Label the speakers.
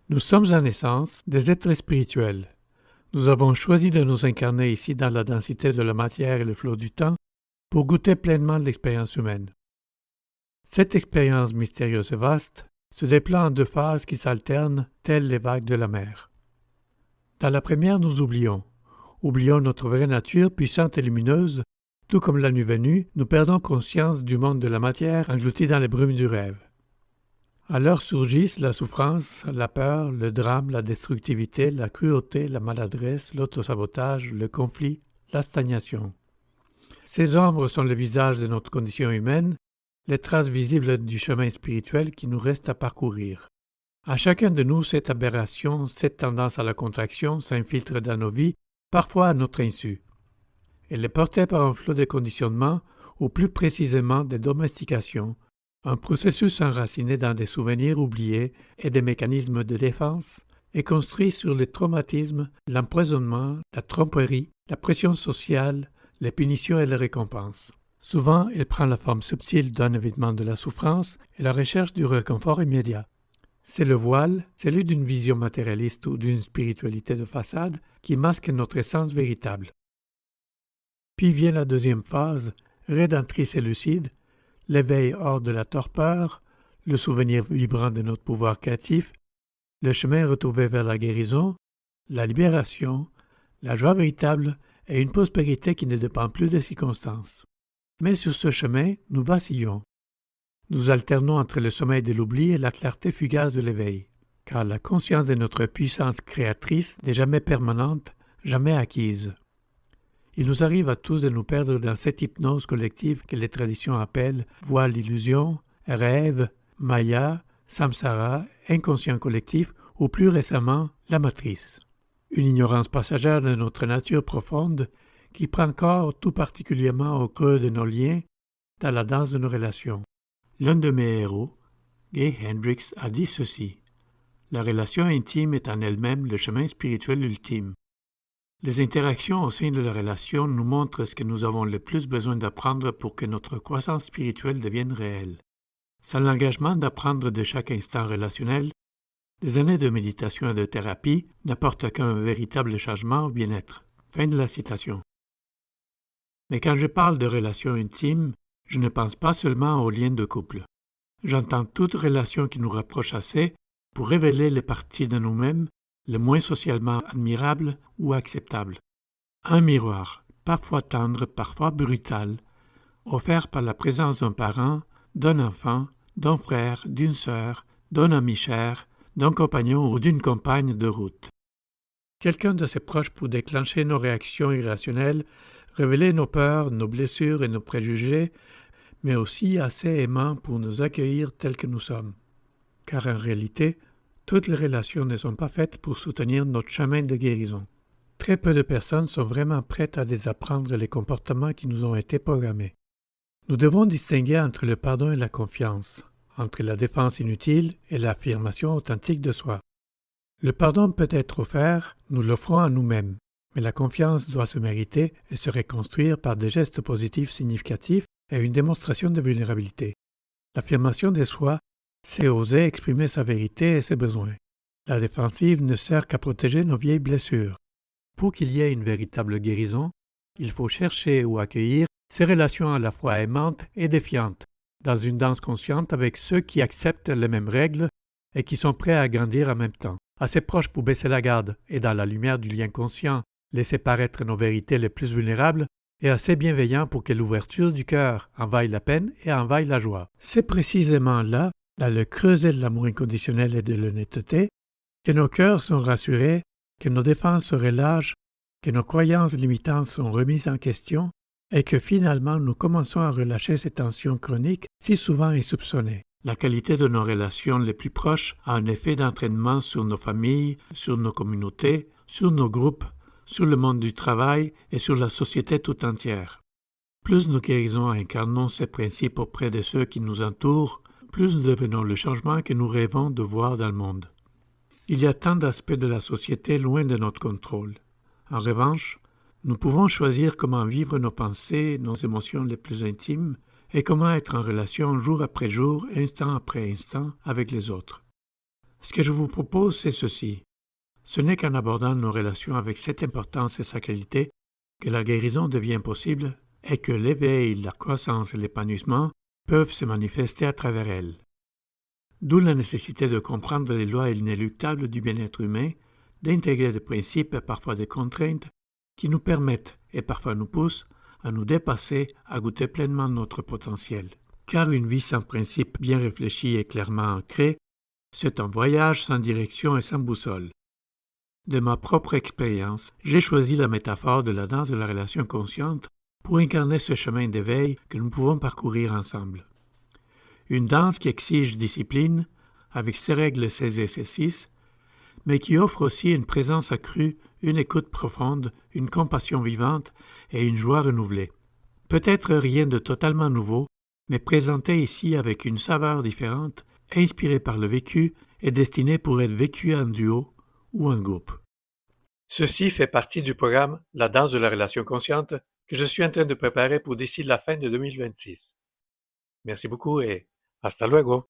Speaker 1: Nous sommes en essence des êtres spirituels. Nous avons choisi de nous incarner ici dans la densité de la matière et le flot du temps pour goûter pleinement l'expérience humaine. Cette expérience mystérieuse et vaste se déploie en deux phases qui s'alternent telles les vagues de la mer. Dans la première, nous oublions notre vraie nature puissante et lumineuse, tout comme la nuit venue, nous perdons conscience du monde de la matière englouti dans les brumes du rêve. Alors surgissent la souffrance, la peur, le drame, la destructivité, la cruauté, la maladresse, l'autosabotage, le conflit, la stagnation. Ces ombres sont le visage de notre condition humaine, les traces visibles du chemin spirituel qui nous reste à parcourir. À chacun de nous, cette aberration, cette tendance à la contraction s'infiltre dans nos vies, parfois à notre insu. Elle est portée par un flot de conditionnement, ou plus précisément des domestications, un processus enraciné dans des souvenirs oubliés et des mécanismes de défense, et construit sur les traumatismes, l'empoisonnement, la tromperie, la pression sociale, les punitions et les récompenses. Souvent, il prend la forme subtile d'un évitement de la souffrance et la recherche du réconfort immédiat. C'est le voile, celui d'une vision matérialiste ou d'une spiritualité de façade, qui masque notre essence véritable. Puis vient la deuxième phase, rédemptrice et lucide, l'éveil hors de la torpeur, le souvenir vibrant de notre pouvoir créatif, le chemin retrouvé vers la guérison, la libération, la joie véritable et une prospérité qui ne dépend plus des circonstances. Mais sur ce chemin, nous vacillons. Nous alternons entre le sommeil de l'oubli et la clarté fugace de l'éveil, car la conscience de notre puissance créatrice n'est jamais permanente, jamais acquise. Il nous arrive à tous de nous perdre dans cette hypnose collective que les traditions appellent voile d'illusion, rêve, maya, samsara, inconscient collectif ou plus récemment la matrice. Une ignorance passagère de notre nature profonde qui prend corps tout particulièrement au creux de nos liens dans la danse de nos relations. L'un de mes héros, Gay Hendricks, a dit ceci: « La relation intime est en elle-même le chemin spirituel ultime. Les interactions au sein de la relation nous montrent ce que nous avons le plus besoin d'apprendre pour que notre croissance spirituelle devienne réelle. Sans l'engagement d'apprendre de chaque instant relationnel, des années de méditation et de thérapie n'apportent qu'un véritable changement au bien-être. » Fin de la citation. Mais quand je parle de relations intimes, je ne pense pas seulement aux liens de couple. J'entends toute relation qui nous rapproche assez pour révéler les parties de nous-mêmes le moins socialement admirable ou acceptable. Un miroir, parfois tendre, parfois brutal, offert par la présence d'un parent, d'un enfant, d'un frère, d'une sœur, d'un ami cher, d'un compagnon ou d'une compagne de route. Quelqu'un d'assez proche pour déclencher nos réactions irrationnelles, révéler nos peurs, nos blessures et nos préjugés, mais aussi assez aimant pour nous accueillir tels que nous sommes. Car en réalité, toutes les relations ne sont pas faites pour soutenir notre chemin de guérison. Très peu de personnes sont vraiment prêtes à désapprendre les comportements qui nous ont été programmés. Nous devons distinguer entre le pardon et la confiance, entre la défense inutile et l'affirmation authentique de soi. Le pardon peut être offert, nous l'offrons à nous-mêmes, mais la confiance doit se mériter et se reconstruire par des gestes positifs significatifs et une démonstration de vulnérabilité. L'affirmation de soi, c'est oser exprimer sa vérité et ses besoins. La défensive ne sert qu'à protéger nos vieilles blessures. Pour qu'il y ait une véritable guérison, il faut chercher ou accueillir ces relations à la fois aimantes et défiantes, dans une danse consciente avec ceux qui acceptent les mêmes règles et qui sont prêts à grandir en même temps. Assez proches pour baisser la garde et dans la lumière du lien conscient, laisser paraître nos vérités les plus vulnérables et assez bienveillants pour que l'ouverture du cœur envahisse la peine et envahisse la joie. C'est précisément là, dans le creuset de l'amour inconditionnel et de l'honnêteté, que nos cœurs sont rassurés, que nos défenses se relâchent, que nos croyances limitantes sont remises en question et que finalement nous commençons à relâcher ces tensions chroniques si souvent insoupçonnées. La qualité de nos relations les plus proches a un effet d'entraînement sur nos familles, sur nos communautés, sur nos groupes, sur le monde du travail et sur la société tout entière. Plus nous guérissons et incarnons ces principes auprès de ceux qui nous entourent, plus nous devenons le changement que nous rêvons de voir dans le monde. Il y a tant d'aspects de la société loin de notre contrôle. En revanche, nous pouvons choisir comment vivre nos pensées, nos émotions les plus intimes, et comment être en relation jour après jour, instant après instant, avec les autres. Ce que je vous propose, c'est ceci. Ce n'est qu'en abordant nos relations avec cette importance et sa qualité que la guérison devient possible et que l'éveil, la croissance et l'épanouissement peuvent se manifester à travers elle. D'où la nécessité de comprendre les lois inéluctables du bien-être humain, d'intégrer des principes et parfois des contraintes qui nous permettent et parfois nous poussent à nous dépasser, à goûter pleinement notre potentiel. Car une vie sans principe bien réfléchi et clairement ancré, c'est un voyage sans direction et sans boussole. De ma propre expérience, j'ai choisi la métaphore de la danse de la relation consciente pour incarner ce chemin d'éveil que nous pouvons parcourir ensemble. Une danse qui exige discipline, avec ses règles et ses exercices, mais qui offre aussi une présence accrue, une écoute profonde, une compassion vivante et une joie renouvelée. Peut-être rien de totalement nouveau, mais présenté ici avec une saveur différente, inspiré par le vécu et destiné pour être vécu en duo ou en groupe. Ceci fait partie du programme La danse de la relation consciente que je suis en train de préparer pour d'ici la fin de 2026. Merci beaucoup et hasta luego!